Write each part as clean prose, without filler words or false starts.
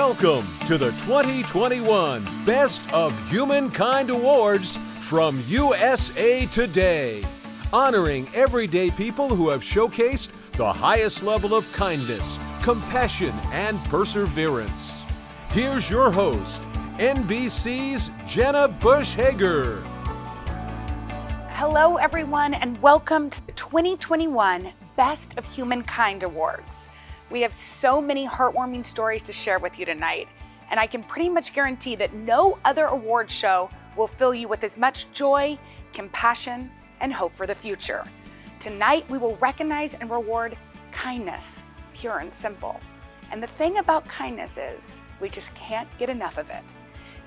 Welcome to the 2021 Best of Humankind Awards from USA Today, honoring everyday people who have showcased the highest level of kindness, compassion, and perseverance. Here's your host, NBC's Jenna Bush Hager. Hello, everyone, and welcome to the 2021 Best of Humankind Awards. We have so many heartwarming stories to share with you tonight, and I can pretty much guarantee that no other award show will fill you with as much joy, compassion, and hope for the future. Tonight, we will recognize and reward kindness, pure and simple. And the thing about kindness is, we just can't get enough of it.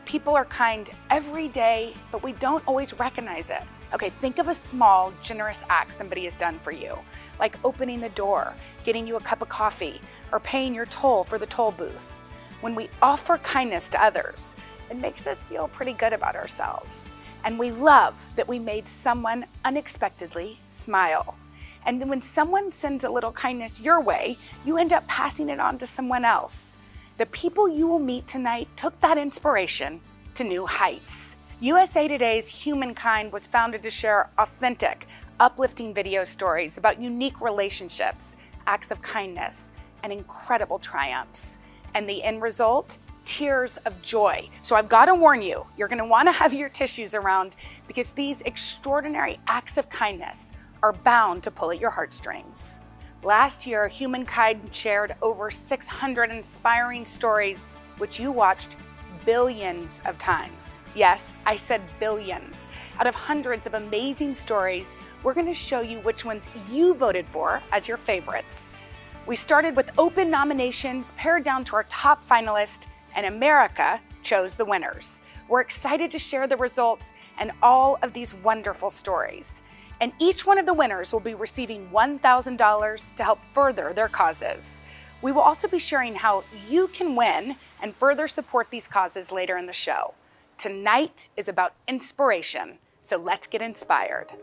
People are kind every day, but we don't always recognize it. Okay, think of a small, generous act somebody has done for you, like opening the door, getting you a cup of coffee, or paying your toll for the toll booth. When we offer kindness to others, it makes us feel pretty good about ourselves. And we love that we made someone unexpectedly smile. And when someone sends a little kindness your way, you end up passing it on to someone else. The people you will meet tonight took that inspiration to new heights. USA Today's Humankind was founded to share authentic, uplifting video stories about unique relationships, acts of kindness, and incredible triumphs. And the end result? Tears of joy. So I've got to warn you, you're going to want to have your tissues around because these extraordinary acts of kindness are bound to pull at your heartstrings. Last year, Humankind shared over 600 inspiring stories, which you watched billions of times. Yes, I said billions. Out of hundreds of amazing stories, we're going to show you which ones you voted for as your favorites. We started with open nominations, pared down to our top finalists, and America chose the winners. We're excited to share the results and all of these wonderful stories. And each one of the winners will be receiving $1,000 to help further their causes. We will also be sharing how you can win and further support these causes later in the show. Tonight is about inspiration, so let's get inspired.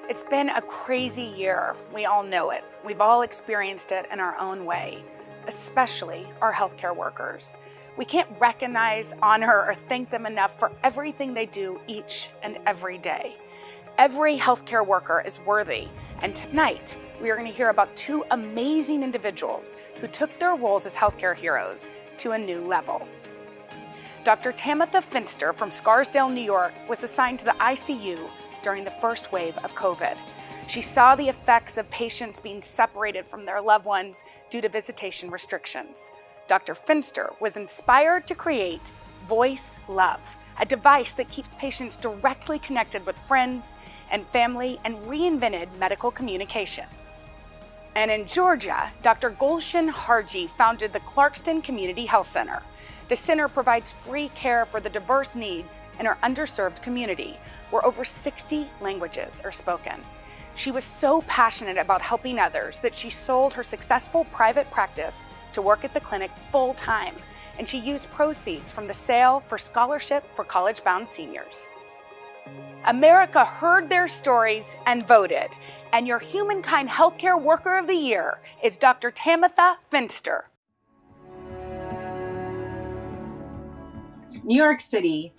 It's been a crazy year. We all know it. We've all experienced it in our own way, especially our healthcare workers. We can't recognize, honor, or thank them enough for everything they do each and every day. Every healthcare worker is worthy, and tonight we are going to hear about two amazing individuals who took their roles as healthcare heroes to a new level. Dr. Tamitha Finster from Scarsdale, New York, was assigned to the ICU during the first wave of COVID. She saw the effects of patients being separated from their loved ones due to visitation restrictions. Dr. Finster was inspired to create Voice Love, a device that keeps patients directly connected with friends and family and reinvented medical communication. And in Georgia, Dr. Gulshan Harji founded the Clarkston Community Health Center. The center provides free care for the diverse needs in our underserved community, where over 60 languages are spoken. She was so passionate about helping others that she sold her successful private practice to work at the clinic full-time, and she used proceeds from the sale for scholarship for college-bound seniors. America heard their stories and voted, and your Humankind Healthcare Worker of the Year is Dr. Tamitha Finster. New York City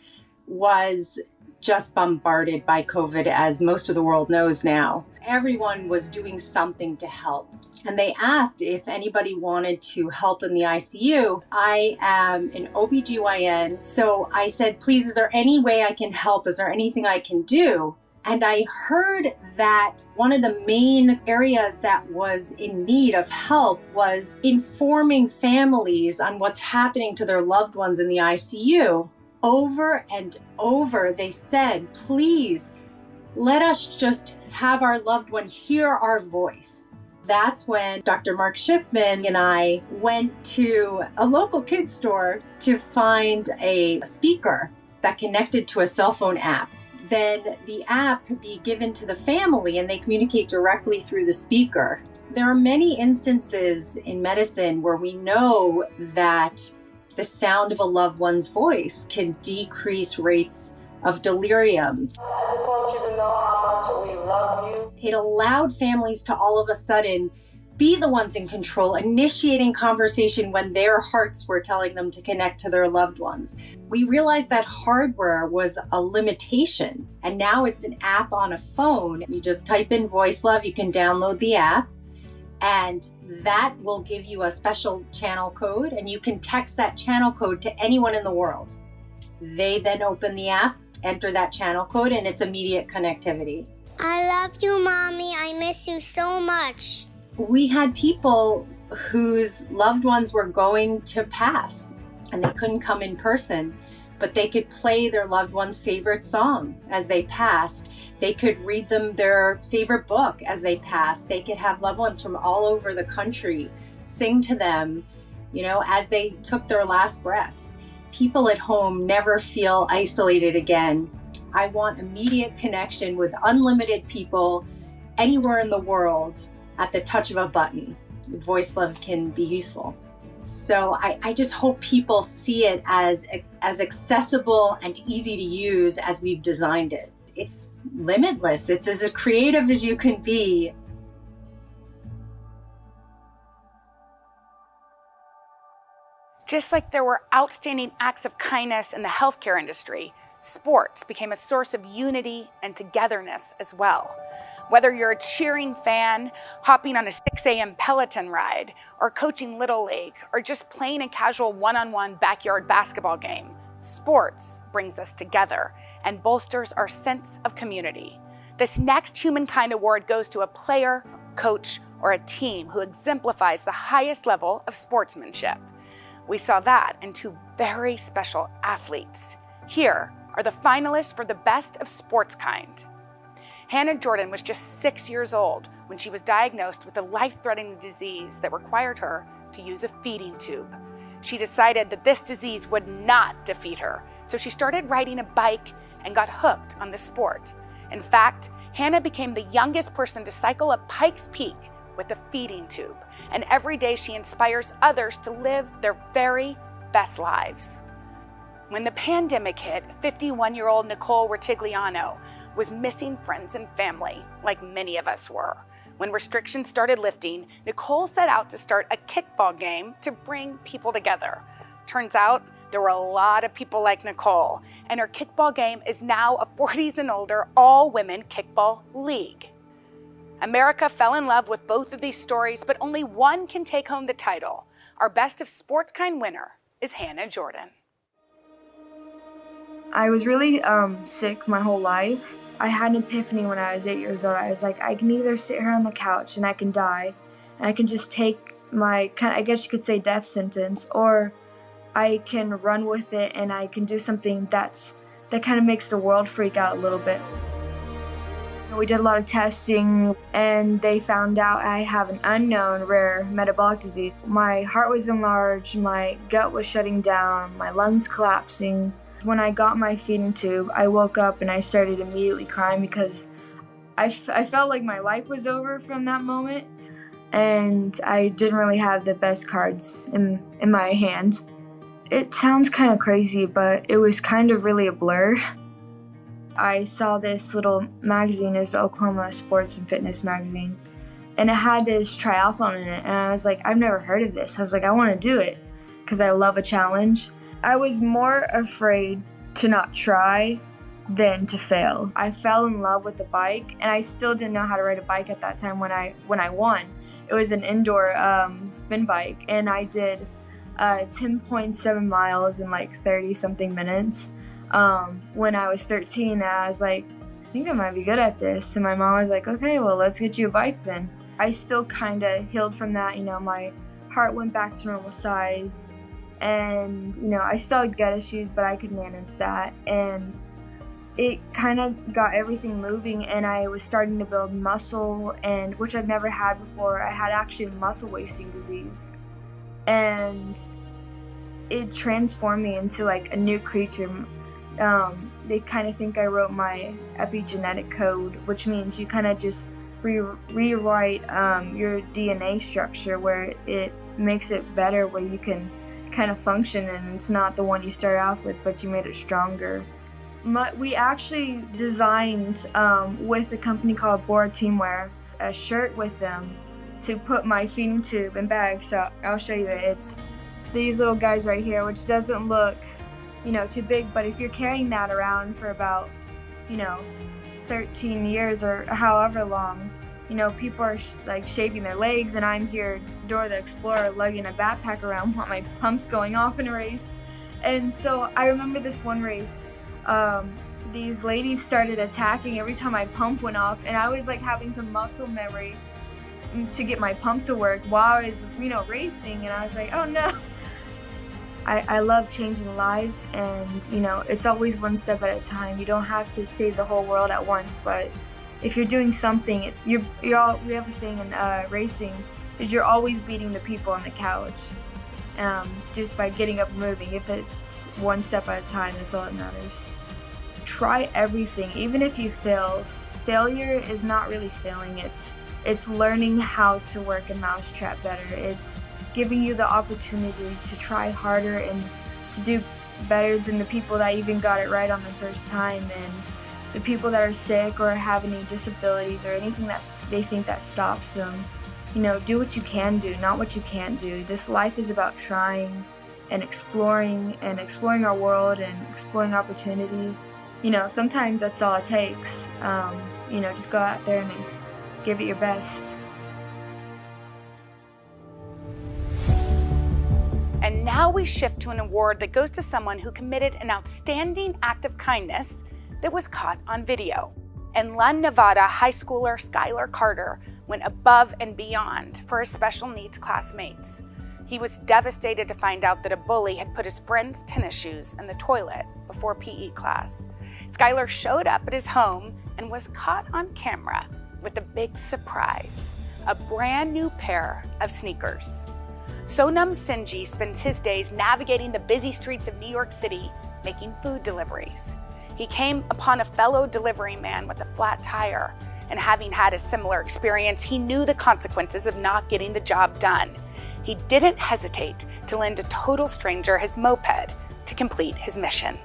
was just bombarded by COVID, as most of the world knows now. Everyone was doing something to help. And they asked if anybody wanted to help in the ICU. I am an OBGYN, so I said, please, is there any way I can help? Is there anything I can do? And I heard that one of the main areas that was in need of help was informing families on what's happening to their loved ones in the ICU. Over and over, they said, please, let us just have our loved one hear our voice. That's when Dr. Mark Schiffman and I went to a local kid store to find a speaker that connected to a cell phone app. Then the app could be given to the family and they communicate directly through the speaker. There are many instances in medicine where we know that the sound of a loved one's voice can decrease rates of delirium. I just want you to know how much we love you. It allowed families to all of a sudden be the ones in control, initiating conversation when their hearts were telling them to connect to their loved ones. We realized that hardware was a limitation, and now it's an app on a phone. You just type in Voice Love, you can download the app, and that will give you a special channel code, and you can text that channel code to anyone in the world. They then open the app, enter that channel code, and it's immediate connectivity. I love you, Mommy. I miss you so much. We had people whose loved ones were going to pass and they couldn't come in person, but they could play their loved one's favorite song as they passed. They could read them their favorite book as they passed. They could have loved ones from all over the country sing to them, as they took their last breaths. People at home never feel isolated again. I want immediate connection with unlimited people anywhere in the world at the touch of a button. Voice Love can be useful. So I just hope people see it as accessible and easy to use as we've designed it. It's limitless. It's as creative as you can be. Just like there were outstanding acts of kindness in the healthcare industry, sports became a source of unity and togetherness as well. Whether you're a cheering fan, hopping on a 6 a.m. Peloton ride, or coaching Little League, or just playing a casual one-on-one backyard basketball game, sports brings us together and bolsters our sense of community. This next Humankind Award goes to a player, coach, or a team who exemplifies the highest level of sportsmanship. We saw that in two very special athletes. Here are the finalists for the Best of Sportskind. Hannah Jordan was just 6 years old when she was diagnosed with a life-threatening disease that required her to use a feeding tube. She decided that this disease would not defeat her, so she started riding a bike and got hooked on the sport. In fact, Hannah became the youngest person to cycle up Pikes Peak with a feeding tube, and every day she inspires others to live their very best lives. When the pandemic hit, 51-year-old Nicole Retigliano was missing friends and family, like many of us were. When restrictions started lifting, Nicole set out to start a kickball game to bring people together. Turns out there were a lot of people like Nicole, and her kickball game is now a 40s and older all-women kickball league. America fell in love with both of these stories, but only one can take home the title. Our Best of Sportskind winner is Hannah Jordan. I was really sick my whole life. I had an epiphany when I was 8 years old. I was like, I can either sit here on the couch and I can die, and I can just take my, I guess you could say, death sentence, or I can run with it and I can do something that kind of makes the world freak out a little bit. We did a lot of testing, and they found out I have an unknown rare metabolic disease. My heart was enlarged, my gut was shutting down, my lungs collapsing. When I got my feeding tube, I woke up and I started immediately crying because I felt like my life was over from that moment, and I didn't really have the best cards in my hand. It sounds kind of crazy, but it was kind of really a blur. I saw this little magazine, it's the Oklahoma Sports and Fitness magazine, and it had this triathlon in it, and I was like, I've never heard of this. I was like, I want to do it because I love a challenge. I was more afraid to not try than to fail. I fell in love with the bike, and I still didn't know how to ride a bike at that time when I won. It was an indoor spin bike, and I did 10.7 miles in like 30-something minutes. When I was 13, I was like, I think I might be good at this. And my mom was like, okay, well, let's get you a bike then. I still kind of healed from that. My heart went back to normal size. And, I still had gut issues, but I could manage that. And it kind of got everything moving, and I was starting to build muscle, and which I've never had before. I had actually muscle wasting disease. And it transformed me into like a new creature. They kind of think I wrote my epigenetic code, which means you kind of just rewrite your DNA structure where it makes it better, where you can kind of function, and it's not the one you start off with, but you made it stronger. We actually designed with a company called Bora Teamwear a shirt with them to put my feeding tube and bag. So I'll show you it. It's these little guys right here, which doesn't look, too big, but if you're carrying that around for about, 13 years or however long, people are shaving their legs, and I'm here, Dora the Explorer, lugging a backpack around while my pump's going off in a race. And so I remember this one race, these ladies started attacking every time my pump went off, and I was having to muscle memory to get my pump to work while I was, racing, and I was like, oh no. I love changing lives, and it's always one step at a time. You don't have to save the whole world at once, but if you're doing something, we have a saying in racing, is you're always beating the people on the couch, just by getting up and moving. If it's one step at a time, that's all that matters. Try everything, even if you fail. Failure is not really failing. It's learning how to work a mousetrap better. It's giving you the opportunity to try harder and to do better than the people that even got it right on the first time, and the people that are sick or have any disabilities or anything that they think that stops them. Do what you can do, not what you can't do. This life is about trying and exploring our world and exploring opportunities. Sometimes that's all it takes. Just go out there and give it your best. And now we shift to an award that goes to someone who committed an outstanding act of kindness that was caught on video. And La Nevada high schooler Skylar Carter went above and beyond for his special needs classmates. He was devastated to find out that a bully had put his friend's tennis shoes in the toilet before PE class. Skylar showed up at his home and was caught on camera with a big surprise, a brand new pair of sneakers. Sonam Sinji spends his days navigating the busy streets of New York City, making food deliveries. He came upon a fellow delivery man with a flat tire, and having had a similar experience, he knew the consequences of not getting the job done. He didn't hesitate to lend a total stranger his moped to complete his mission.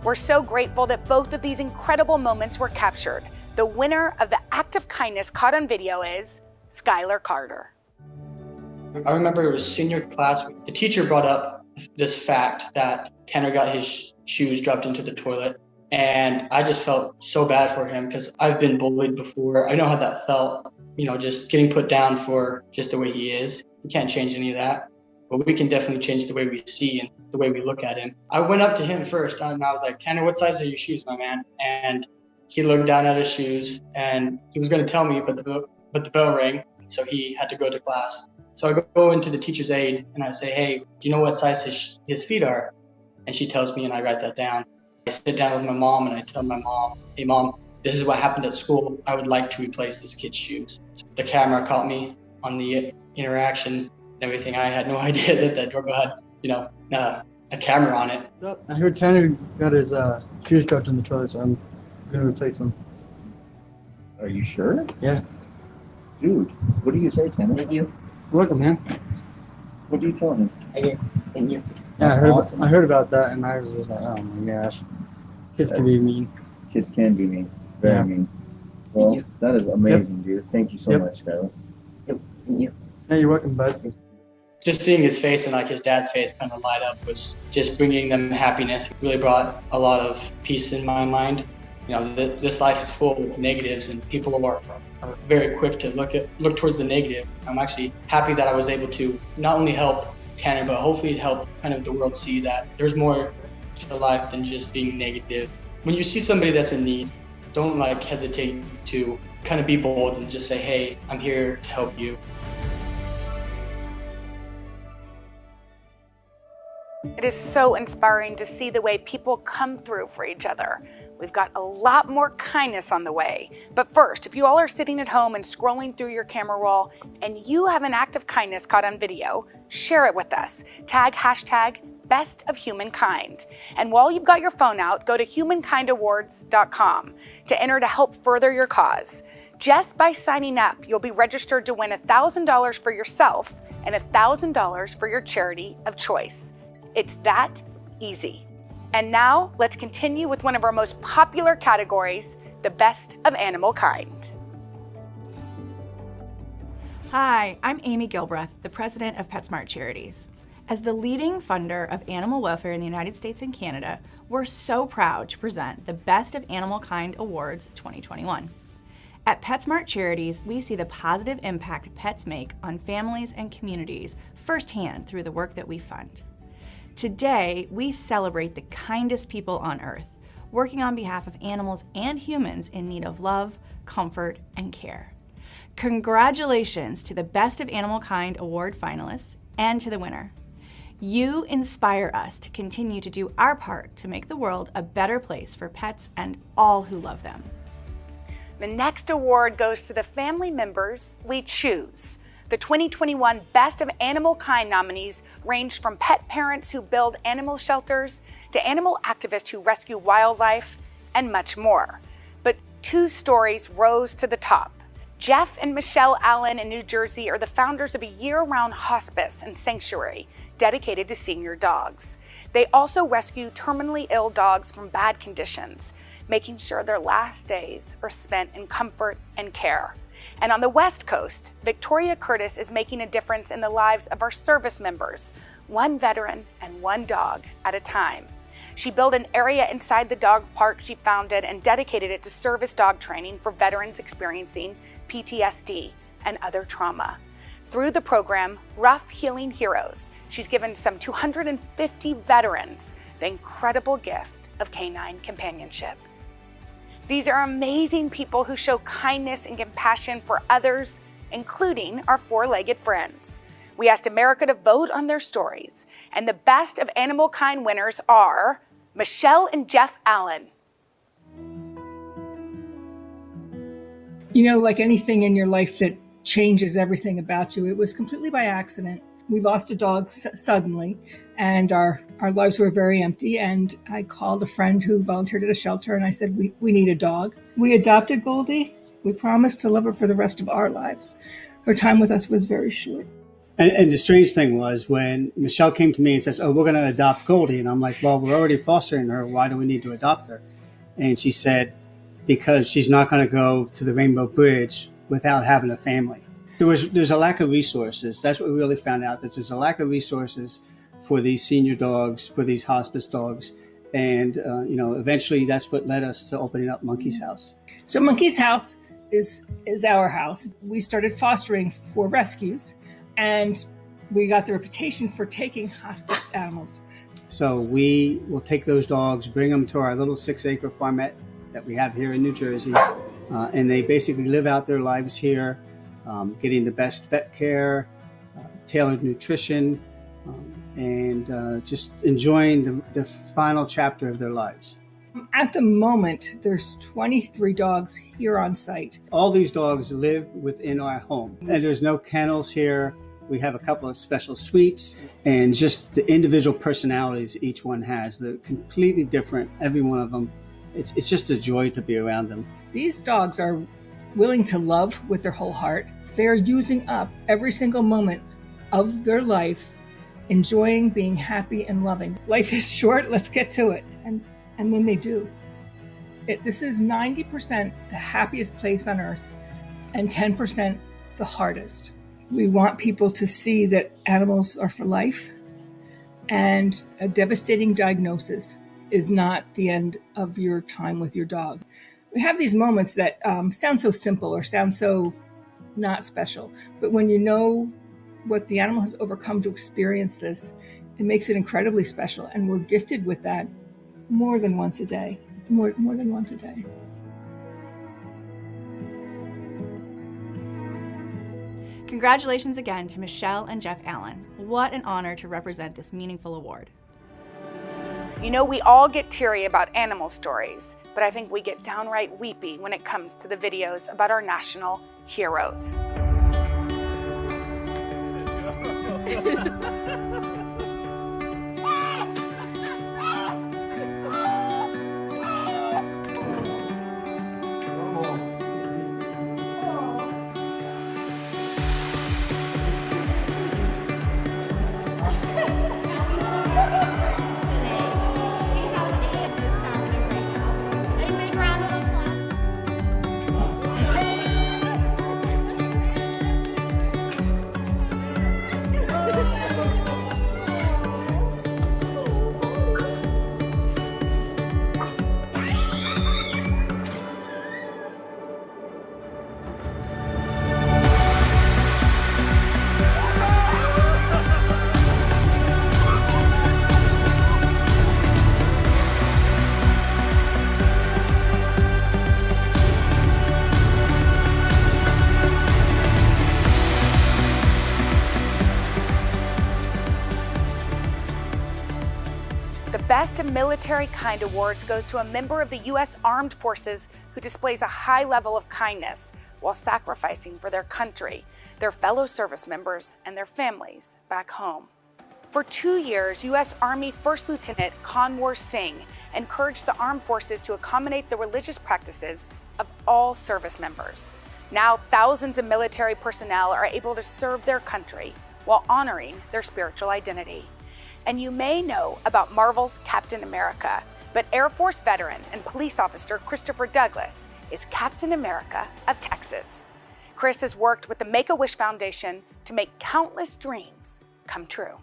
We're so grateful that both of these incredible moments were captured. The winner of the act of kindness caught on video is Skylar Carter. I remember it was senior class. The teacher brought up this fact that Tanner got his shoes dropped into the toilet. And I just felt so bad for him because I've been bullied before. I know how that felt, just getting put down for just the way he is. We can't change any of that, but we can definitely change the way we see and the way we look at him. I went up to him first and I was like, Tanner, what size are your shoes, my man? And he looked down at his shoes and he was going to tell me, but the bell rang. So he had to go to class. So I go into the teacher's aide and I say, hey, do you know what size his feet are? And she tells me and I write that down. I sit down with my mom and I tell my mom, hey mom, this is what happened at school. I would like to replace this kid's shoes. The camera caught me on the interaction and everything. I had no idea that doorbell had, a camera on it. I heard Tanner got his shoes dropped in the toilet, so I'm gonna replace them. Are you sure? Yeah. Dude, what do you say, Tanner? Thank you. Welcome, man. What do you tell him? Thank you. That's Yeah, awesome. I heard about that, and I was just like, oh my gosh. Kids can be mean. Kids can be mean. Very mean. Well, that is amazing, dude. Thank you so Yep. much, Skylar. Thank you. Yeah, you're welcome, bud. Just seeing his face and his dad's face kind of light up was just bringing them happiness. It really brought a lot of peace in my mind. This life is full of negatives and people are very quick to look towards the negative. I'm actually happy that I was able to not only help Tanner, but hopefully help kind of the world see that there's more to life than just being negative. When you see somebody that's in need, don't hesitate to kind of be bold and just say, hey, I'm here to help you. It is so inspiring to see the way people come through for each other. We've got a lot more kindness on the way. But first, if you all are sitting at home and scrolling through your camera roll and you have an act of kindness caught on video, share it with us. Tag hashtag Best of Humankind. And while you've got your phone out, go to humankindawards.com to enter to help further your cause. Just by signing up, you'll be registered to win $1,000 for yourself and $1,000 for your charity of choice. It's that easy. And now let's continue with one of our most popular categories, the Best of Animalkind. Hi, I'm Amy Gilbreth, the president of PetSmart Charities. As the leading funder of animal welfare in the United States and Canada, we're so proud to present the Best of Animalkind Awards 2021. At PetSmart Charities, we see the positive impact pets make on families and communities firsthand through the work that we fund. Today, we celebrate the kindest people on earth, working on behalf of animals and humans in need of love, comfort, and care. Congratulations to the Best of Animalkind Award finalists and to the winner. You inspire us to continue to do our part to make the world a better place for pets and all who love them. The next award goes to the family members we choose. The 2021 Best of Animalkind nominees ranged from pet parents who build animal shelters to animal activists who rescue wildlife and much more. But two stories rose to the top. Jeff and Michelle Allen in New Jersey are the founders of a year-round hospice and sanctuary dedicated to senior dogs. They also rescue terminally ill dogs from bad conditions, making sure their last days are spent in comfort and care. And on the West Coast, Victoria Curtis is making a difference in the lives of our service members, one veteran and one dog at a time. She built an area inside the dog park she founded and dedicated it to service dog training for veterans experiencing PTSD and other trauma. Through the program, Rough Healing Heroes, she's given some 250 veterans the incredible gift of canine companionship. These are amazing people who show kindness and compassion for others, including our four-legged friends. We asked America to vote on their stories, and the Best of Animalkind winners are Michelle and Jeff Allen. You know, like anything in your life that changes everything about you, it was completely by accident. We lost a dog suddenly, and our lives were very empty, and I called a friend who volunteered at a shelter, and I said, we need a dog. We adopted Goldie. We promised to love her for the rest of our lives. Her time with us was very short. And the strange thing was when Michelle came to me and says, oh, we're going to adopt Goldie. And I'm like, well, we're already fostering her. Why do we need to adopt her? And she said, because she's not going to go to the Rainbow Bridge without having a family. There's a lack of resources. That's what we really found out, that there's a lack of resources for these senior dogs, for these hospice dogs. And, eventually that's what led us to opening up Monkey's House. So Monkey's House is our house. We started fostering for rescues, and we got the reputation for taking hospice animals. So we will take those dogs, bring them to our little 6-acre farmette that we have here in New Jersey, and they basically live out their lives here, getting the best vet care, tailored nutrition, and just enjoying the final chapter of their lives. At the moment, there's 23 dogs here on site. All these dogs live within our home, and there's no kennels here. We have a couple of special suites, and just the individual personalities each one has. They're completely different, every one of them. It's just a joy to be around them. These dogs are willing to love with their whole heart. They are using up every single moment of their life, enjoying being happy and loving. Life is short, let's get to it. And then they do. This is 90% the happiest place on earth and 10% the hardest. We want people to see that animals are for life, and a devastating diagnosis is not the end of your time with your dog. We have these moments that sound so simple or sound so not special, but when you know what the animal has overcome to experience this, it makes it incredibly special, and we're gifted with that more than once a day. More than once a day. Congratulations again to Michelle and Jeff Allen. What an honor to represent this meaningful award. You know, we all get teary about animal stories, but I think we get downright weepy when it comes to the videos about our national heroes. The Best of Militarykind Awards goes to a member of the U.S. Armed Forces who displays a high level of kindness while sacrificing for their country, their fellow service members, and their families back home. For 2 years, U.S. Army First Lieutenant Kanwar Singh encouraged the armed forces to accommodate the religious practices of all service members. Now, thousands of military personnel are able to serve their country while honoring their spiritual identity. And you may know about Marvel's Captain America, but Air Force veteran and police officer Christopher Douglas is Captain America of Texas. Chris has worked with the Make-A-Wish Foundation to make countless dreams come true.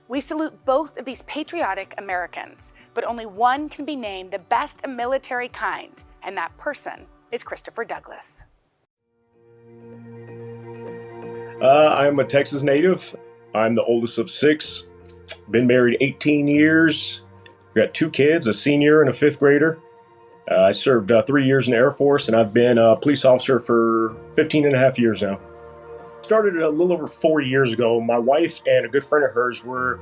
We salute both of these patriotic Americans, but only one can be named the best of Militarykind, and that person is Christopher Douglas. I'm a Texas native. I'm the oldest of 6. Been married 18 years. Got 2 kids, a senior and a 5th grader. I served 3 years in the Air Force, and I've been a police officer for 15 and a half years now. Started a little over 4 years ago. My wife and a good friend of hers were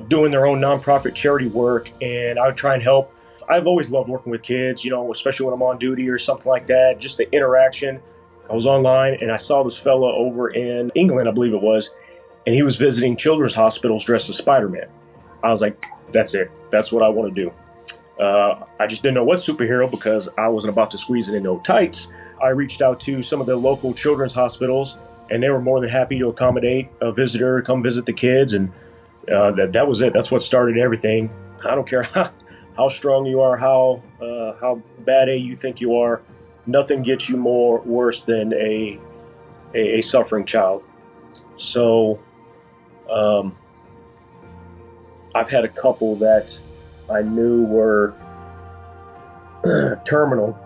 doing their own nonprofit charity work, and I would try and help. I've always loved working with kids, you know, especially when I'm on duty or something like that, just the interaction. I was online, and I saw this fella over in England, I believe it was, and he was visiting children's hospitals dressed as Spider-Man. I was like, that's it. That's what I want to do. I just didn't know what superhero because I wasn't about to squeeze it in no tights. I reached out to some of the local children's hospitals, and they were more than happy to accommodate a visitor, come visit the kids, and that was it. That's what started everything. I don't care how strong you are, how bad you think you are. Nothing gets you worse than a suffering child. So I've had a couple that I knew were terminal,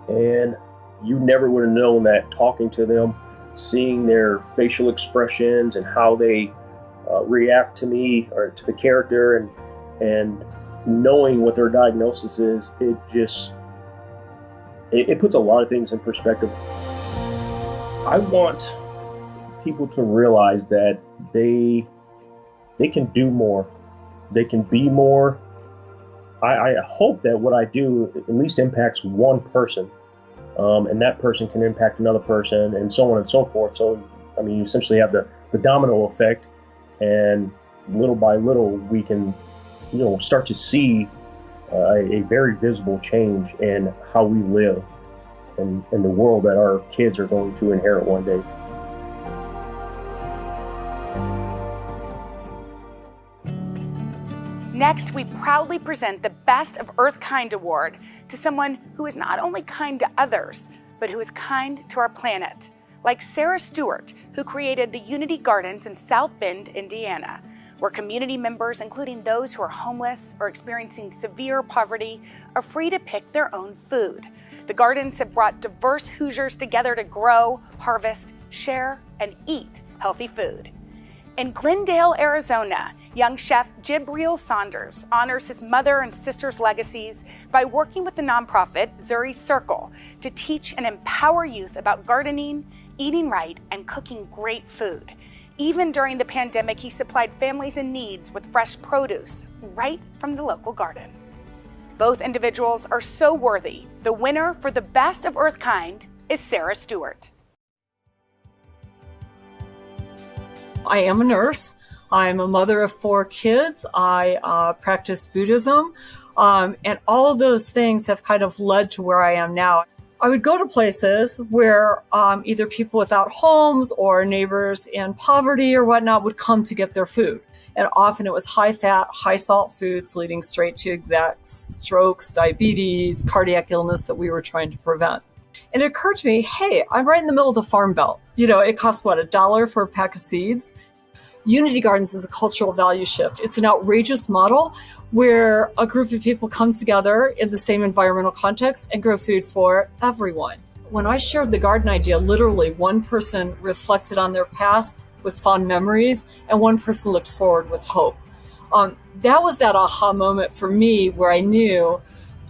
and you never would have known that talking to them, seeing their facial expressions and how they react to me or to the character, and knowing what their diagnosis is, it puts a lot of things in perspective. I want people to realize that they can do more. They can be more. I hope that what I do at least impacts one person, and that person can impact another person, and so on and so forth. So, I mean, you essentially have the domino effect, and little by little, we can, start to see a very visible change in how we live and in the world that our kids are going to inherit one day. Next, we proudly present the Best of Earthkind Award to someone who is not only kind to others, but who is kind to our planet, like Sarah Stewart, who created the Unity Gardens in South Bend, Indiana, where community members, including those who are homeless or experiencing severe poverty, are free to pick their own food. The gardens have brought diverse Hoosiers together to grow, harvest, share, and eat healthy food. In Glendale, Arizona, young chef Jibreel Saunders honors his mother and sister's legacies by working with the nonprofit Zuri's Circle to teach and empower youth about gardening, eating right, and cooking great food. Even during the pandemic, he supplied families in need with fresh produce right from the local garden. Both individuals are so worthy. The winner for the Best of Earthkind is Sarah Stewart. I am a nurse. I'm a mother of 4 kids. I practice Buddhism. And all of those things have kind of led to where I am now. I would go to places where either people without homes or neighbors in poverty or whatnot would come to get their food. And often it was high-fat, high-salt foods leading straight to exact strokes, diabetes, cardiac illness that we were trying to prevent. And it occurred to me, hey, I'm right in the middle of the farm belt. It costs, $1 for a pack of seeds? Unity Gardens is a cultural value shift. It's an outrageous model where a group of people come together in the same environmental context and grow food for everyone. When I shared the garden idea, literally one person reflected on their past with fond memories and one person looked forward with hope. That was that aha moment for me where I knew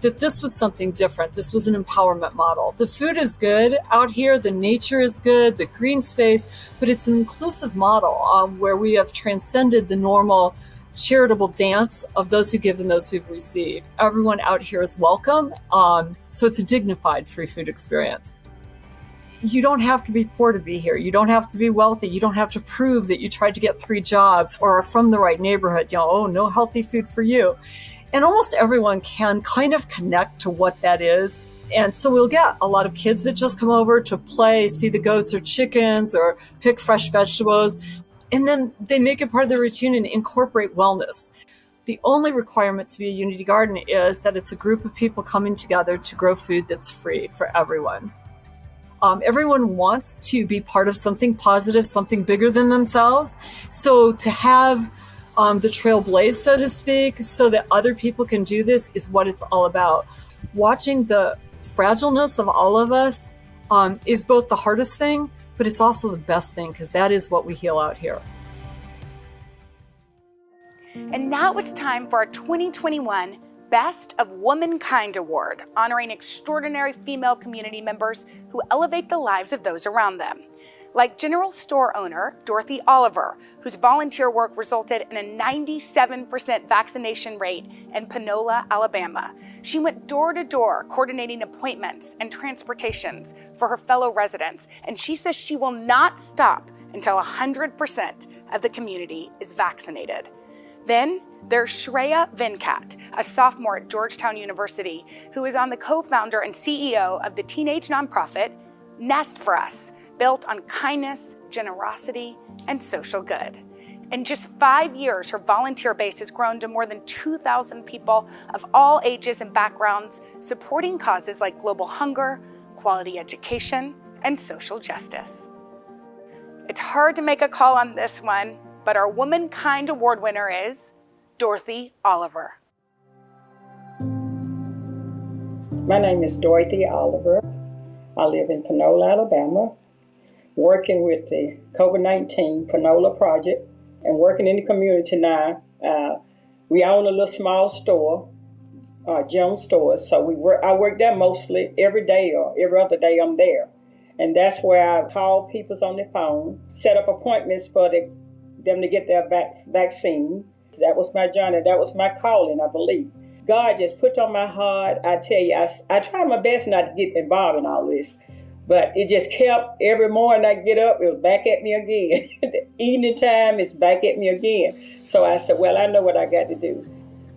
that this was something different. This was an empowerment model. The food is good out here, the nature is good, the green space, but it's an inclusive model where we have transcended the normal charitable dance of those who give and those who've received. Everyone out here is welcome, so it's a dignified free food experience. You don't have to be poor to be here. You don't have to be wealthy. You don't have to prove that you tried to get 3 jobs or are from the right neighborhood. Oh, no healthy food for you. And almost everyone can kind of connect to what that is. And so we'll get a lot of kids that just come over to play, see the goats or chickens, or pick fresh vegetables. And then they make it part of their routine and incorporate wellness. The only requirement to be a Unity Garden is that it's a group of people coming together to grow food that's free for everyone. Everyone wants to be part of something positive, something bigger than themselves. So to have the trail blaze, so to speak, so that other people can do this is what it's all about. Watching the fragileness of all of us is both the hardest thing, but it's also the best thing, because that is what we heal out here. And now it's time for our 2021 Best of Womankind Award, honoring extraordinary female community members who elevate the lives of those around them. Like general store owner Dorothy Oliver, whose volunteer work resulted in a 97% vaccination rate in Panola, Alabama. She went door to door coordinating appointments and transportations for her fellow residents, and she says she will not stop until 100% of the community is vaccinated. Then there's Shreya Venkat, a sophomore at Georgetown University, who is on the co-founder and CEO of the teenage nonprofit Nest for Us, built on kindness, generosity, and social good. In just 5 years, her volunteer base has grown to more than 2,000 people of all ages and backgrounds, supporting causes like global hunger, quality education, and social justice. It's hard to make a call on this one, but our Womankind Award winner is Dorothy Oliver. My name is Dorothy Oliver. I live in Panola, Alabama, working with the COVID-19 Panola Project and working in the community now. We own a little small store, Jones Stores, so I work there mostly every day or every other day I'm there. And that's where I call people on the phone, set up appointments for them to get their vaccine. That was my journey. That was my calling, I believe. God just put on my heart. I tell you, I try my best not to get involved in all this, but it just kept, every morning I get up, it was back at me again. The evening time, it's back at me again. So I said, well, I know what I got to do.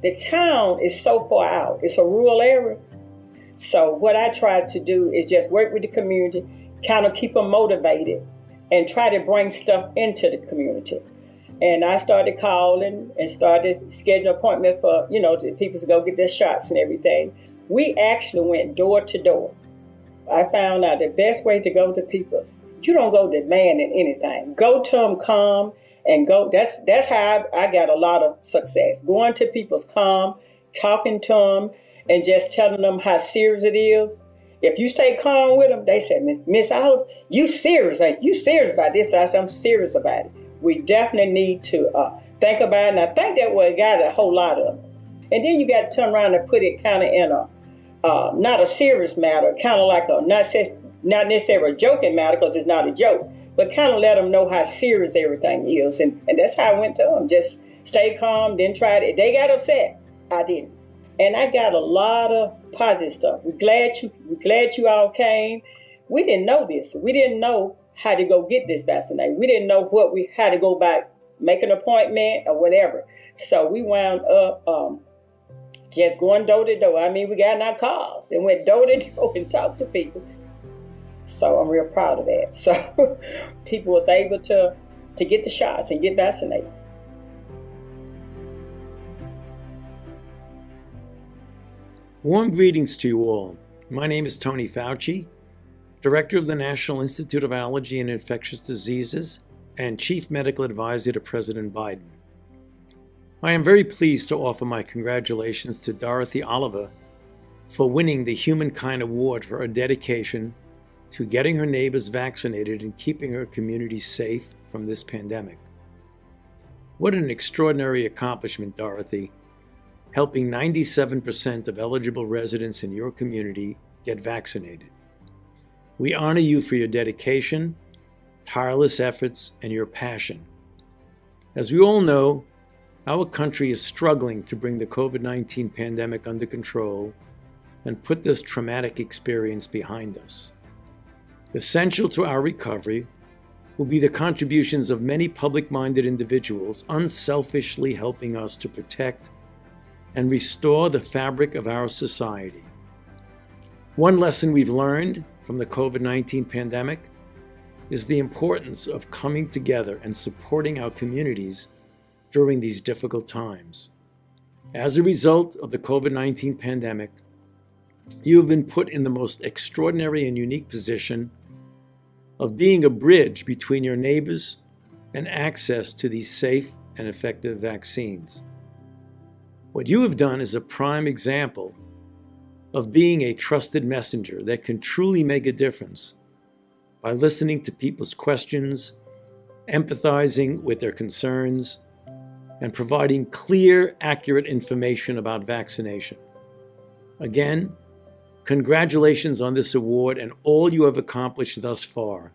The town is so far out. It's a rural area. So what I tried to do is just work with the community, kind of keep them motivated, and try to bring stuff into the community. And I started calling and started scheduling appointments for, the people to go get their shots and everything. We actually went door to door. I found out the best way to go to people, you don't go demanding anything. Go to them calm and go. That's how I got a lot of success. Going to people's calm, talking to them, and just telling them how serious it is. If you stay calm with them, they say, Miss Olive, you serious, ain't you? You serious about this? I said, I'm serious about it. We definitely need to think about it. And I think that way got a whole lot of it. And then you got to turn around and put it kind of in not a serious matter, kind of like not necessarily a joking matter, because it's not a joke, but kind of let them know how serious everything is. And that's how I went to them. Just stay calm, then try it. If they got upset, I didn't. And I got a lot of positive stuff. We're glad you all came. We didn't know this. We didn't know how to go get this vaccinated. We didn't know how to go back, make an appointment or whatever. So we wound up just going door to door. I mean, we got in our cars and went door to door and talked to people. So I'm real proud of that. So people was able to get the shots and get vaccinated. Warm greetings to you all. My name is Tony Fauci, Director of the National Institute of Allergy and Infectious Diseases and Chief Medical Advisor to President Biden. I am very pleased to offer my congratulations to Dorothy Oliver for winning the Humankind Award for her dedication to getting her neighbors vaccinated and keeping her community safe from this pandemic. What an extraordinary accomplishment, Dorothy, helping 97% of eligible residents in your community get vaccinated. We honor you for your dedication, tireless efforts, and your passion. As we all know, Our country is struggling to bring the COVID-19 pandemic under control and put this traumatic experience behind us. Essential to our recovery will be the contributions of many public-minded individuals unselfishly helping us to protect and restore the fabric of our society. One lesson we've learned from the COVID-19 pandemic is the importance of coming together and supporting our communities during these difficult times. As a result of the COVID-19 pandemic, you have been put in the most extraordinary and unique position of being a bridge between your neighbors and access to these safe and effective vaccines. What you have done is a prime example of being a trusted messenger that can truly make a difference by listening to people's questions, empathizing with their concerns, and providing clear, accurate information about vaccination. Again, congratulations on this award and all you have accomplished thus far.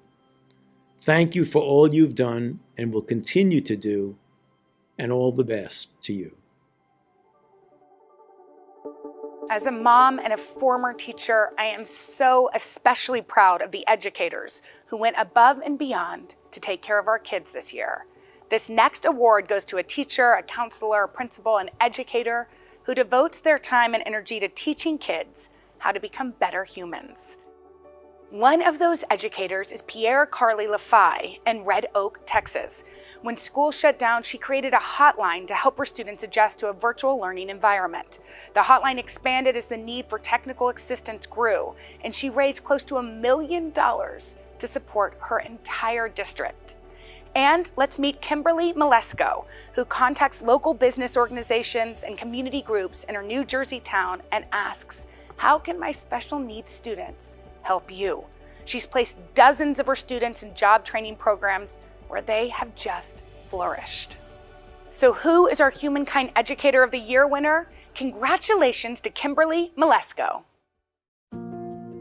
Thank you for all you've done and will continue to do, and all the best to you. As a mom and a former teacher, I am so especially proud of the educators who went above and beyond to take care of our kids this year. This next award goes to a teacher, a counselor, a principal, an educator who devotes their time and energy to teaching kids how to become better humans. One of those educators is Pierre Carly LaFay in Red Oak, Texas. When school shut down, she created a hotline to help her students adjust to a virtual learning environment. The hotline expanded as the need for technical assistance grew, and she raised close to $1 million to support her entire district. And let's meet Kimberly Malesko, who contacts local business organizations and community groups in her New Jersey town and asks, how can my special needs students help you? She's placed dozens of her students in job training programs where they have just flourished. So who is our Humankind Educator of the Year winner? Congratulations to Kimberly Malesko.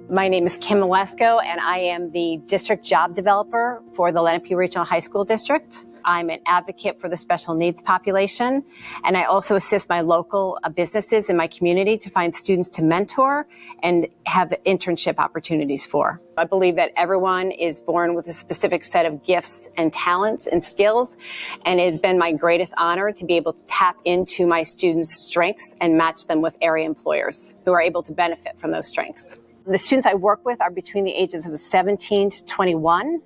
My name is Kim Malesko, and I am the district job developer for the Lenape Regional High School District. I'm an advocate for the special needs population, and I also assist my local businesses in my community to find students to mentor and have internship opportunities for. I believe that everyone is born with a specific set of gifts and talents and skills, and it has been my greatest honor to be able to tap into my students' strengths and match them with area employers who are able to benefit from those strengths. The students I work with are between the ages of 17 to 21.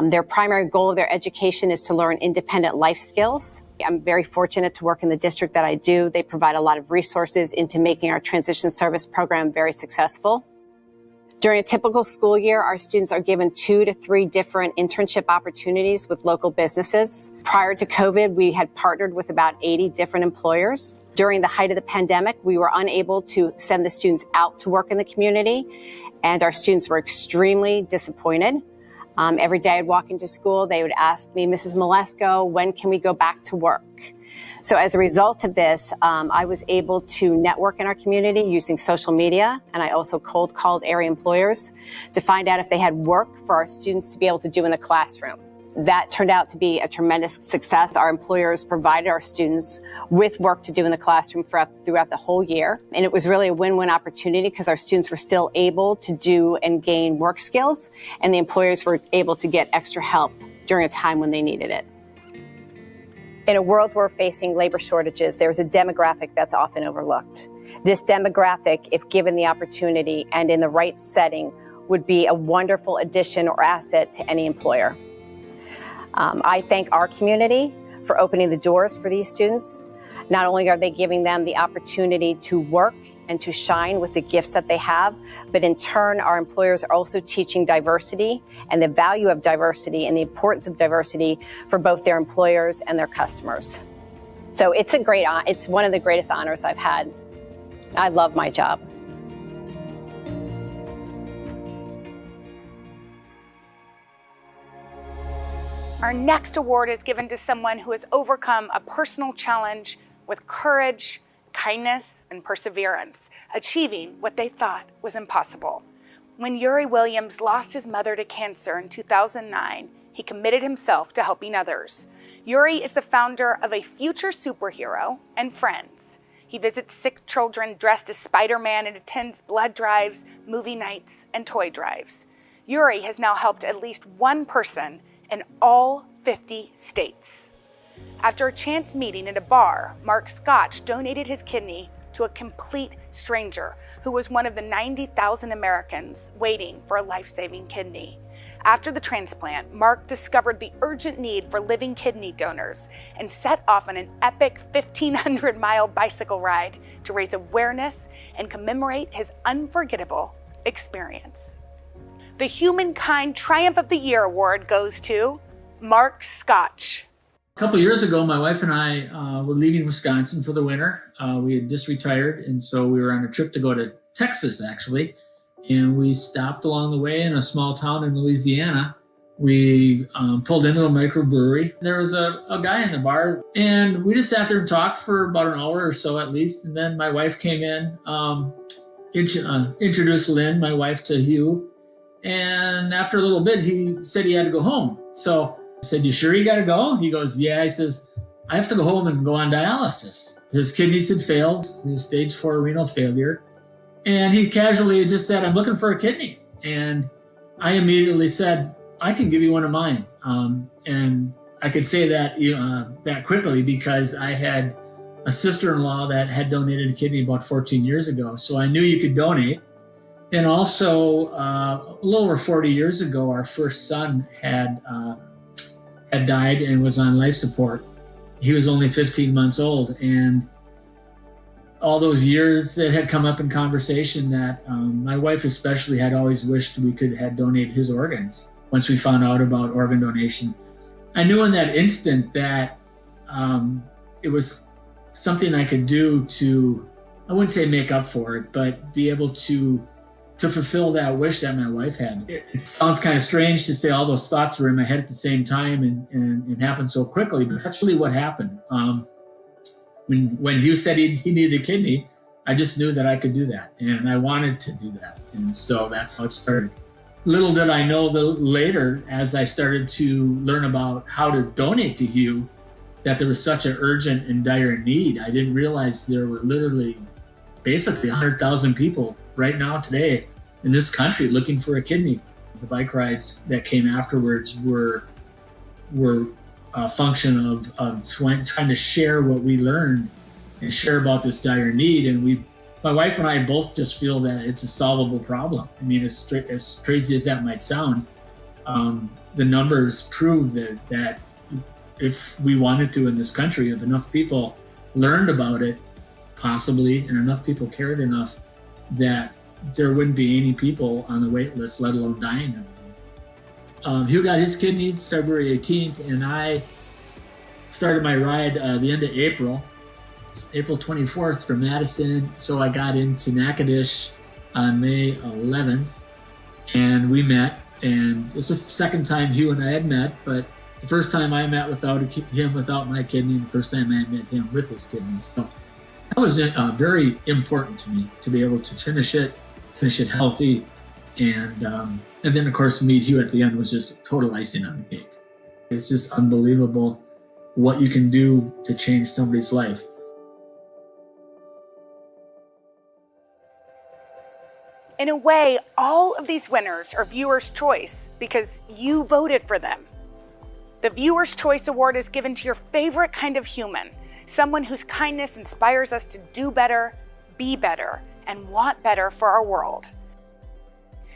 Their primary goal of their education is to learn independent life skills. I'm very fortunate to work in the district that I do. They provide a lot of resources into making our transition service program very successful. During a typical school year, our students are given 2 to 3 different internship opportunities with local businesses. Prior to COVID, we had partnered with about 80 different employers. During the height of the pandemic, we were unable to send the students out to work in the community, and our students were extremely disappointed. Every day I'd walk into school, they would ask me, Mrs. Malesko, when can we go back to work? So as a result of this, I was able to network in our community using social media, and I also cold called area employers to find out if they had work for our students to be able to do in the classroom. That turned out to be a tremendous success. Our employers provided our students with work to do in the classroom throughout the whole year. And it was really a win-win opportunity because our students were still able to do and gain work skills, and the employers were able to get extra help during a time when they needed it. In a world where we're facing labor shortages, there's a demographic that's often overlooked. This demographic, if given the opportunity and in the right setting, would be a wonderful addition or asset to any employer. I thank our community for opening the doors for these students. Not only are they giving them the opportunity to work and to shine with the gifts that they have, but in turn, our employers are also teaching diversity and the value of diversity and the importance of diversity for both their employers and their customers. So it's one of the greatest honors I've had. I love my job. Our next award is given to someone who has overcome a personal challenge with courage, kindness, and perseverance, achieving what they thought was impossible. When Yuri Williams lost his mother to cancer in 2009, he he committed himself to helping others. Yuri is the founder of a future superhero and Friends. He visits sick children dressed as Spider-Man and attends blood drives, movie nights, and toy drives. Yuri has now helped at least one person in all 50 states. After a chance meeting at a bar, Mark Scotch donated his kidney to a complete stranger who was one of the 90,000 Americans waiting for a life-saving kidney. After the transplant, Mark discovered the urgent need for living kidney donors and set off on an epic 1,500-mile bicycle ride to raise awareness and commemorate his unforgettable experience. The Humankind Triumph of the Year award goes to Mark Scotch. A couple of years ago, my wife and I were leaving Wisconsin for the winter. We had just retired, and so we were on a trip to go to Texas, actually. And we stopped along the way in a small town in Louisiana. We pulled into a microbrewery. There was a guy in the bar, and we just sat there and talked for about an hour or so at least. And then my wife came in, introduced Lynn, my wife, to Hugh. And after a little bit, he said he had to go home. So I said, "You sure you got to go?" He goes, "Yeah." He says, "I have to go home and go on dialysis." His kidneys had failed. He was stage 4 renal failure. And he casually just said, "I'm looking for a kidney." And I immediately said, "I can give you one of mine." And I could say that that quickly because I had a sister-in-law that had donated a kidney about 14 years ago. So I knew you could donate. And also, a little over 40 years ago, our first son had died and was on life support. He was only 15 months old. And all those years that had come up in conversation that my wife especially had always wished we could have donated his organs once we found out about organ donation. I knew in that instant that it was something I could do to, I wouldn't say make up for it, but be able to fulfill that wish that my wife had. It sounds kind of strange to say all those thoughts were in my head at the same time and happened so quickly, but that's really what happened. When Hugh said he needed a kidney, I just knew that I could do that, and I wanted to do that, and so that's how it started. Little did I know later, as I started to learn about how to donate to Hugh, that there was such an urgent and dire need. I didn't realize there were literally basically 100,000 people right now today in this country looking for a kidney. The bike rides that came afterwards were a function of trying to share what we learned and share about this dire need. And my wife and I both just feel that it's a solvable problem. I mean, as crazy as that might sound, the numbers prove that if we wanted to in this country, if enough people learned about it, possibly, and enough people cared enough, that there wouldn't be any people on the wait list, let alone dying. Hugh got his kidney February 18th, and I started my ride the end of April 24th from Madison. So I got into Natchitoches on May 11th, and we met. And it's the second time Hugh and I had met, but the first time I met him without my kidney, and the first time I met him with his kidney. So that was very important to me to be able to finish it healthy, and then of course meet Hugh at the end was just total icing on the cake. It's just unbelievable what you can do to change somebody's life. In a way, all of these winners are viewers' choice because you voted for them. The Viewer's Choice Award is given to your favorite kind of human, someone whose kindness inspires us to do better, be better, and want better for our world.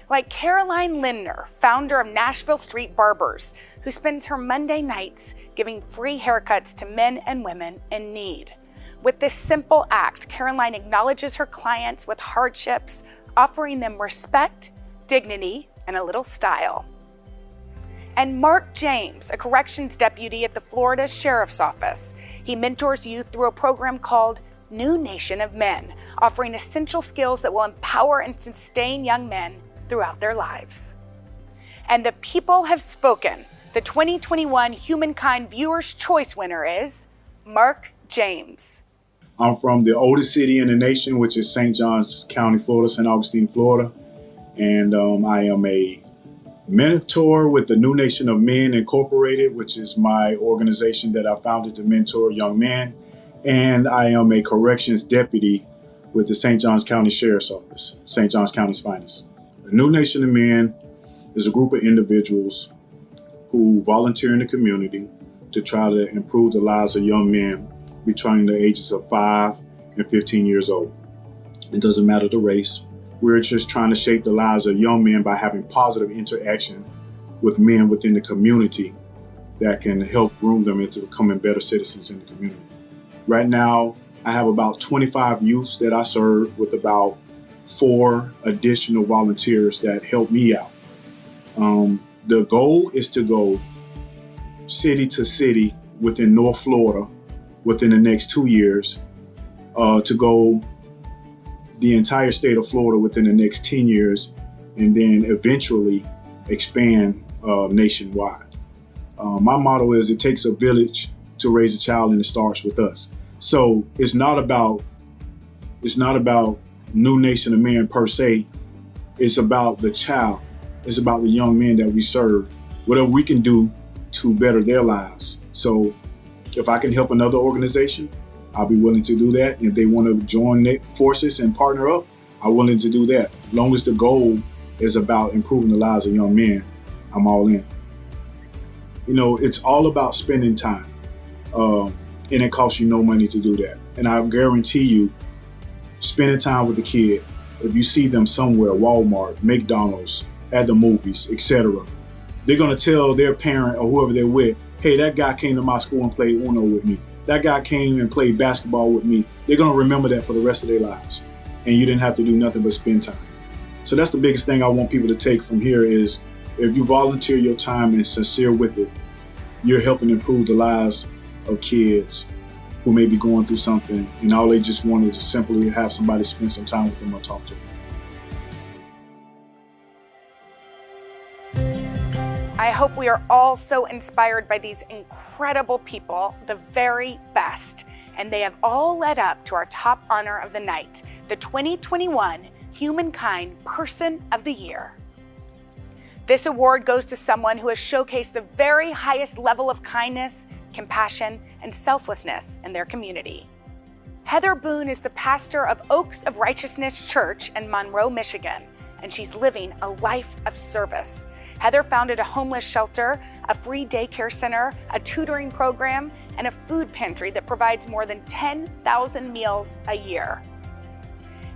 Like Caroline Lindner, founder of Nashville Street Barbers, who spends her Monday nights giving free haircuts to men and women in need. With this simple act, Caroline acknowledges her clients with hardships, offering them respect, dignity, and a little style. And Mark James, a corrections deputy at the Florida Sheriff's Office. He mentors youth through a program called New Nation of Men, offering essential skills that will empower and sustain young men throughout their lives. And the people have spoken. The 2021 Humankind Viewer's Choice winner is Mark James. I'm from the oldest city in the nation, which is St. Johns County, Florida, St. Augustine, Florida. And I am a mentor with the New Nation of Men Incorporated, which is my organization that I founded to mentor young men. And I am a corrections deputy with the St. Johns County Sheriff's Office, St. Johns County's finest. The New Nation of Men is a group of individuals who volunteer in the community to try to improve the lives of young men between the ages of 5 and 15 years old. It doesn't matter the race. We're just trying to shape the lives of young men by having positive interaction with men within the community that can help groom them into becoming better citizens in the community. Right now, I have about 25 youths that I serve with about 4 additional volunteers that help me out. The goal is to go city to city within North Florida within the next 2 years, to go the entire state of Florida within the next 10 years, and then eventually expand nationwide. My motto is it takes a village to raise a child, and it starts with us. So it's not about New Nation of Men per se. It's about the child. It's about the young men that we serve, whatever we can do to better their lives. So if I can help another organization, I'll be willing to do that. And if they want to join forces and partner up, I'm willing to do that. As long as the goal is about improving the lives of young men, I'm all in. You know, it's all about spending time. And it costs you no money to do that. And I guarantee you, spending time with the kid, if you see them somewhere, Walmart, McDonald's, at the movies, etc., they're going to tell their parent or whoever they're with, hey, that guy came to my school and played Uno with me. That guy came and played basketball with me. They're going to remember that for the rest of their lives. And you didn't have to do nothing but spend time. So that's the biggest thing I want people to take from here is if you volunteer your time and sincere with it, you're helping improve the lives of kids who may be going through something and all they just want is to simply have somebody spend some time with them or talk to them. I hope we are all so inspired by these incredible people, the very best. And they have all led up to our top honor of the night, the 2021 Humankind Person of the Year. This award goes to someone who has showcased the very highest level of kindness, compassion, and selflessness in their community. Heather Boone is the pastor of Oaks of Righteousness Church in Monroe, Michigan, and she's living a life of service. Heather founded a homeless shelter, a free daycare center, a tutoring program, and a food pantry that provides more than 10,000 meals a year.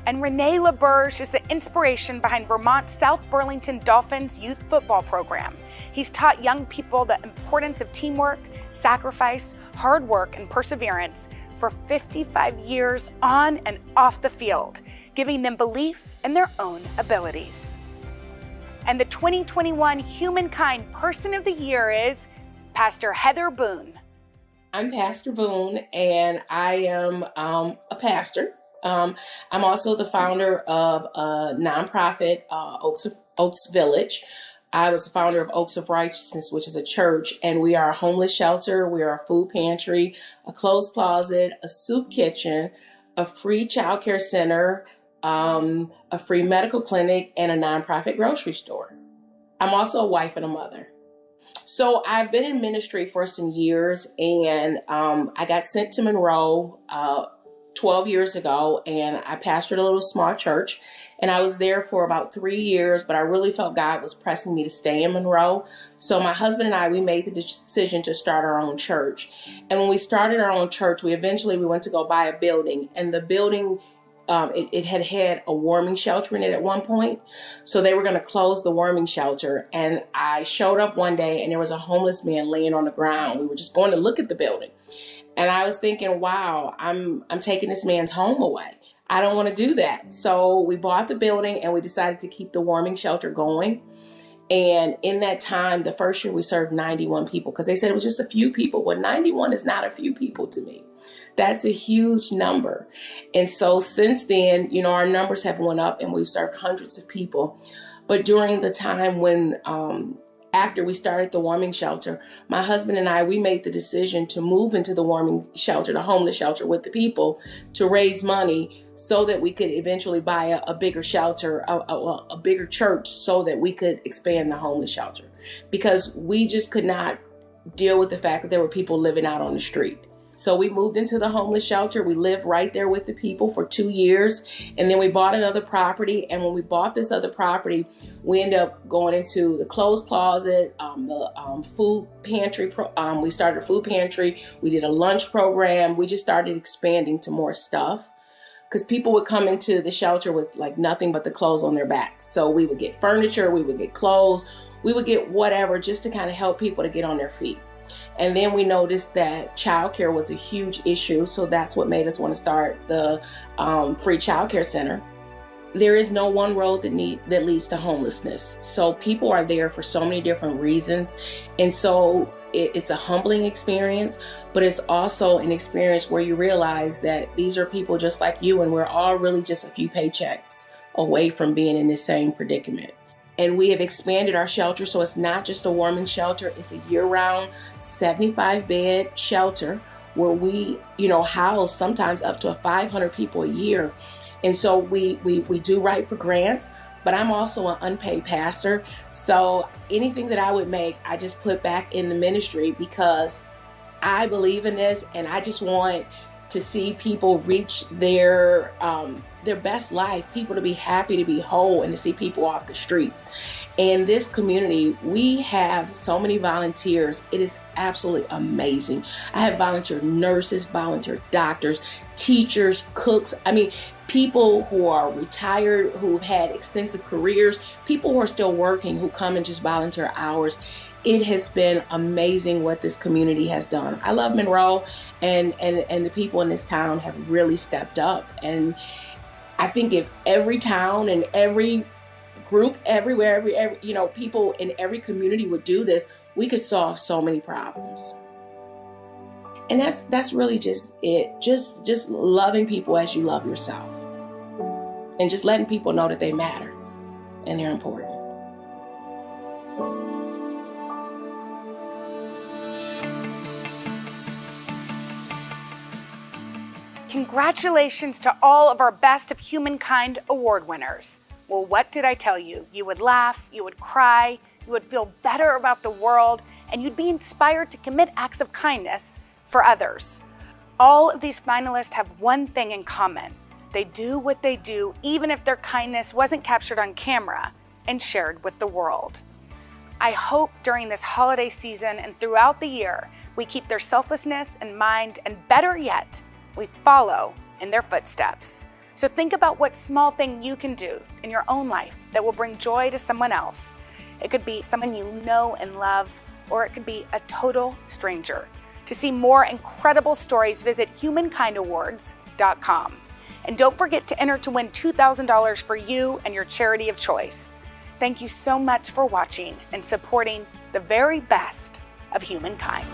And Renee LaBerge is the inspiration behind Vermont's South Burlington Dolphins youth football program. He's taught young people the importance of teamwork, sacrifice, hard work, and perseverance for 55 years on and off the field, giving them belief in their own abilities. And the 2021 Humankind Person of the Year is Pastor Heather Boone. I'm Pastor Boone, and I am a pastor. I'm also the founder of a nonprofit, Oaks Village. I was the founder of Oaks of Righteousness, which is a church, and we are a homeless shelter. We are a food pantry, a clothes closet, a soup kitchen, a free childcare center, a free medical clinic, and a nonprofit grocery store. I'm also a wife and a mother. So I've been in ministry for some years, and I got sent to Monroe 12 years ago, and I pastored a little small church, and I was there for about 3 years, but I really felt God was pressing me to stay in Monroe. So my husband and I, we made the decision to start our own church. And when we started our own church, we went to go buy a building, and the building it had a warming shelter in it at one point. So they were going to close the warming shelter. And I showed up one day and there was a homeless man laying on the ground. We were just going to look at the building. And I was thinking, wow, I'm taking this man's home away. I don't want to do that. So we bought the building and we decided to keep the warming shelter going. And in that time, the first year we served 91 people because they said it was just a few people. Well, 91 is not a few people to me. That's a huge number. And so since then, our numbers have went up and we've served hundreds of people. But during the time when After we started the warming shelter, my husband and I, we made the decision to move into the warming shelter, the homeless shelter with the people, to raise money so that we could eventually buy a bigger shelter, a bigger church, so that we could expand the homeless shelter. Because we just could not deal with the fact that there were people living out on the street. So we moved into the homeless shelter. We lived right there with the people for 2 years. And then we bought another property. And when we bought this other property, we ended up going into the clothes closet, the food pantry. We started a food pantry. We did a lunch program. We just started expanding to more stuff, because people would come into the shelter with like nothing but the clothes on their back. So we would get furniture, we would get clothes, we would get whatever, just to kind of help people to get on their feet. And then we noticed that childcare was a huge issue. So that's what made us want to start the free childcare center. There is no one road that leads to homelessness. So people are there for so many different reasons. And so it's a humbling experience, but it's also an experience where you realize that these are people just like you, and we're all really just a few paychecks away from being in the same predicament. And we have expanded our shelter, so it's not just a warming shelter, it's a year-round 75-bed shelter where we, house sometimes up to 500 people a year. And so we do write for grants, but I'm also an unpaid pastor. So anything that I would make, I just put back in the ministry, because I believe in this, and I just want to see people reach their best life, people to be happy, to be whole, and to see people off the streets. In this community, we have so many volunteers. It is absolutely amazing. I have volunteer nurses, volunteer doctors, teachers, cooks. I mean, people who are retired, who've had extensive careers, people who are still working, who come and just volunteer hours. It has been amazing what this community has done. I love Monroe, and the people in this town have really stepped up. And I think if every town and every group everywhere, every people in every community would do this, we could solve so many problems. And that's really just it. Just loving people as you love yourself, and just letting people know that they matter and they're important. Congratulations to all of our Best of Humankind award winners. Well, what did I tell you? You would laugh, you would cry, you would feel better about the world, and you'd be inspired to commit acts of kindness for others. All of these finalists have one thing in common. They do what they do even if their kindness wasn't captured on camera and shared with the world. I hope during this holiday season and throughout the year, we keep their selflessness in mind, and better yet, we follow in their footsteps. So think about what small thing you can do in your own life that will bring joy to someone else. It could be someone you know and love, or it could be a total stranger. To see more incredible stories, visit humankindawards.com. And don't forget to enter to win $2,000 for you and your charity of choice. Thank you so much for watching and supporting the very best of humankind.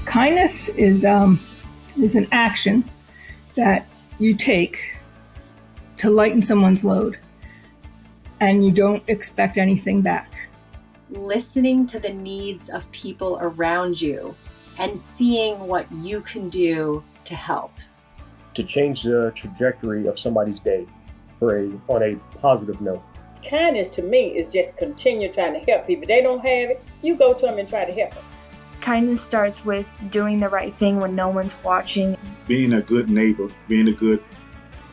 Kindness is an action that you take to lighten someone's load, and you don't expect anything back. Listening to the needs of people around you and seeing what you can do to help. To change the trajectory of somebody's day on a positive note. Kindness to me is just continue trying to help people. If they don't have it, you go to them and try to help them. Kindness starts with doing the right thing when no one's watching. Being a good neighbor, being a good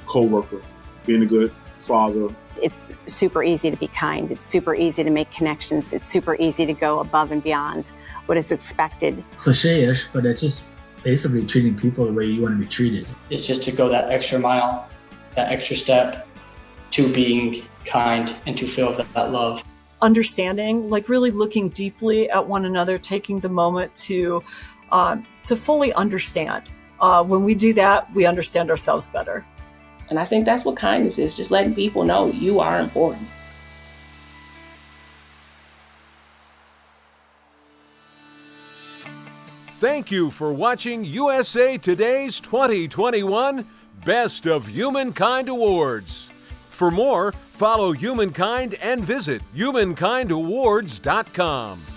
co-worker, being a good father. It's super easy to be kind. It's super easy to make connections. It's super easy to go above and beyond what is expected. Cliche-ish, but it's just basically treating people the way you want to be treated. It's just to go that extra mile, that extra step to being kind and to feel that love. Understanding, like really looking deeply at one another, taking the moment to fully understand. When we do that, we understand ourselves better. And I think that's what kindness is, just letting people know you are important. Thank you for watching USA Today's 2021 Best of Humankind Awards. For more, follow Humankind and visit humankindawards.com.